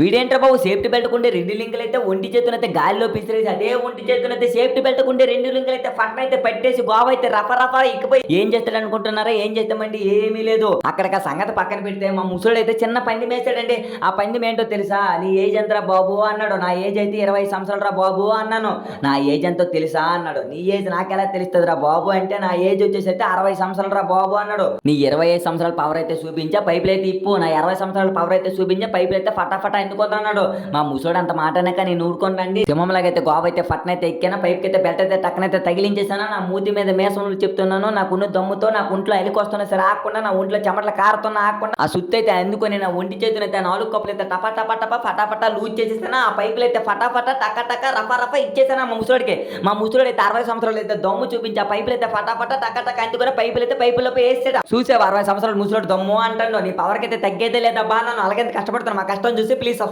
వీడేంట్రా బాబు safety belt కుండే 2 లింకులైతే ఒంటి చేతునైతే గాలిలో పిసిరేసి అదే ఒంటి చేతునైతే సేఫ్టీ బెల్ట్ కుండే 2 లింకులైతే ఫట్నైతే పట్టేసి గోవైతే రఫ ఇకపై ఏం చేస్తాడనుకుంటున్నారా? ఏం చేద్దామండి? ఏమీ లేదు. అక్కడికి ఆ సంగతి పక్కన పెడితే మా ముసలోడైతే చిన్న పంది మేసాడండి. ఆ పందెం ఏంటో తెలుసా? నీ ఏజ్ ఎంతరా బాబు అన్నాడు. నా ఏజ్ అయితే 20 సంవత్సరాలు రా బాబు అన్నాను. నా ఏజ్ ఎంతో తెలుసా అన్నాడు. నీ ఏజ్ నాకెలా తెలుస్తుందిరా బాబు అంటే నా ఏజ్ వచ్చేసి 60 సంవత్సరాలు రా బాబు అన్నాడు. నీ 25 సంవత్సరాల పవర్ అయితే చూపించా పైపులు అయితే ఇప్పు. నా 20 సంవత్సరాల పవర్ అయితే చూపించా పైపులు అయితే ఫటాఫటా ఎందుకున్నాడు. మా ముసోడు అంత మాట అనక నేను ఊరుకోనండి. సింహంలాగైతే గోవ అయితే ఫట్నైతే ఎక్కాను. పైపుకి అయితే బెల్ట్ అయితే టక్కనైతే తగిలించేసాను. నా మూతి మీద మేసములు చెప్తున్నాను. నాకున్న దమ్ముతో నాకు ఒంట్లో ఎలికొస్తున్నా సరే ఆకుండా నా ఒంట్లో చెమటలు కారుతున్నా ఆకుండా ఆ సుత్తి అయితే అందుకొని నా ఒంటి చేతునైతే 4 కప్పులు అయితే టపా ఫటాఫటా లూజ్ చేసేసాను. ఆ పైపులు అయితే ఫటాఫటా టక రఫా ఇచ్చేసాను మా ముసోడికి. మా ముసోడు అయితే 60 సంవత్సరాలు అయితే దమ్ము చూపించి ఆ పైపులు అయితే ఫటాఫటా టక అందుకొని పైపులు అయితే పైపులోకి వేసాడు. చూసావు 60 సంవత్సరాలు ముసలోడు దమ్ము అంటాడు. నీ పవర్కి అయితే తగ్గేదే లేదా బా నన్ను అలాగే కష్టపడుతాను. మా కష్టం చూసి ప్లీజ్